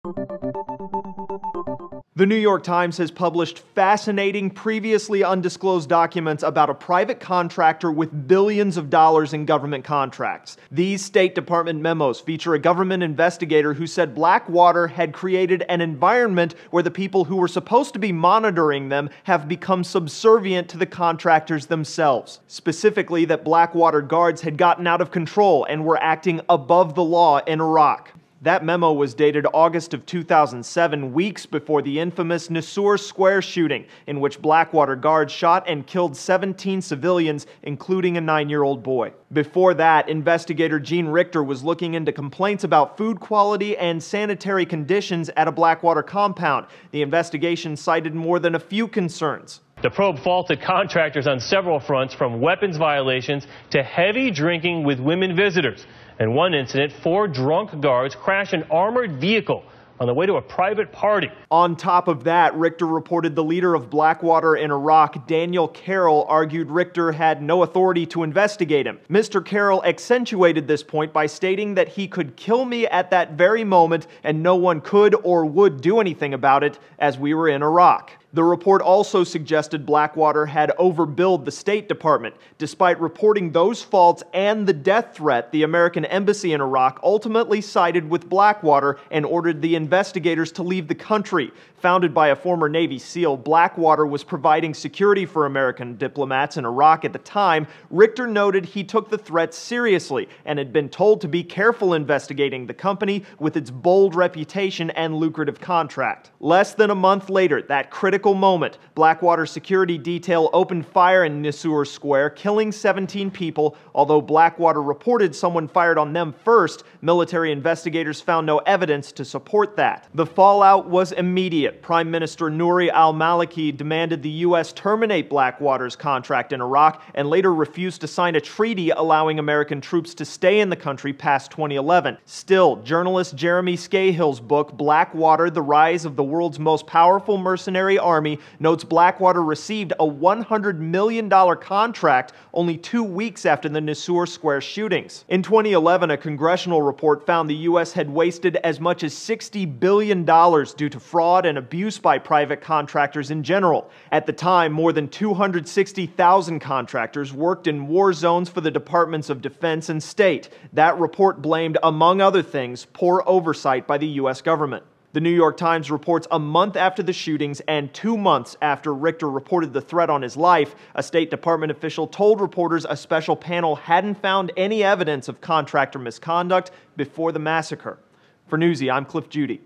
The New York Times has published fascinating, previously undisclosed documents about a private contractor with billions of dollars in government contracts. These State Department memos feature a government investigator who said Blackwater had created an environment where the people who were supposed to be monitoring them have become subservient to the contractors themselves. Specifically, that Blackwater guards had gotten out of control and were acting above the law in Iraq. That memo was dated August of 2007, weeks before the infamous Newsy Square shooting, in which Blackwater guards shot and killed 17 civilians, including a 9-year-old boy. Before that, investigator Gene Richter was looking into complaints about food quality and sanitary conditions at a Blackwater compound. The investigation cited more than a few concerns. The probe faulted contractors on several fronts, from weapons violations to heavy drinking with women visitors. In one incident, 4 drunk guards crashed an armored vehicle on the way to a private party. On top of that, Richter reported the leader of Blackwater in Iraq, Daniel Carroll, argued Richter had no authority to investigate him. Mr. Carroll accentuated this point by stating that he could kill me at that very moment and no one could or would do anything about it, as we were in Iraq. The report also suggested Blackwater had overbilled the State Department. Despite reporting those faults and the death threat, the American embassy in Iraq ultimately sided with Blackwater and ordered the investigators to leave the country. Founded by a former Navy SEAL, Blackwater was providing security for American diplomats in Iraq at the time. Richter noted he took the threat seriously and had been told to be careful investigating the company with its bold reputation and lucrative contract. Less than a month later, that critical moment, Blackwater security detail opened fire in Newsy Square, killing 17 people. Although Blackwater reported someone fired on them first, military investigators found no evidence to support that. The fallout was immediate. Prime Minister Nouri al-Maliki demanded the U.S. terminate Blackwater's contract in Iraq and later refused to sign a treaty allowing American troops to stay in the country past 2011. Still, journalist Jeremy Scahill's book, Blackwater: The Rise of the World's Most Powerful Mercenary Army, notes Blackwater received a $100 million contract only 2 weeks after the Newsy Square shootings. In 2011, a congressional report found the U.S. had wasted as much as $60 billion due to fraud and abuse by private contractors in general. At the time, more than 260,000 contractors worked in war zones for the Departments of Defense and State. That report blamed, among other things, poor oversight by the U.S. government. The New York Times reports a month after the shootings and 2 months after Richter reported the threat on his life, a State Department official told reporters a special panel hadn't found any evidence of contractor misconduct before the massacre. For Newsy, I'm Cliff Judy.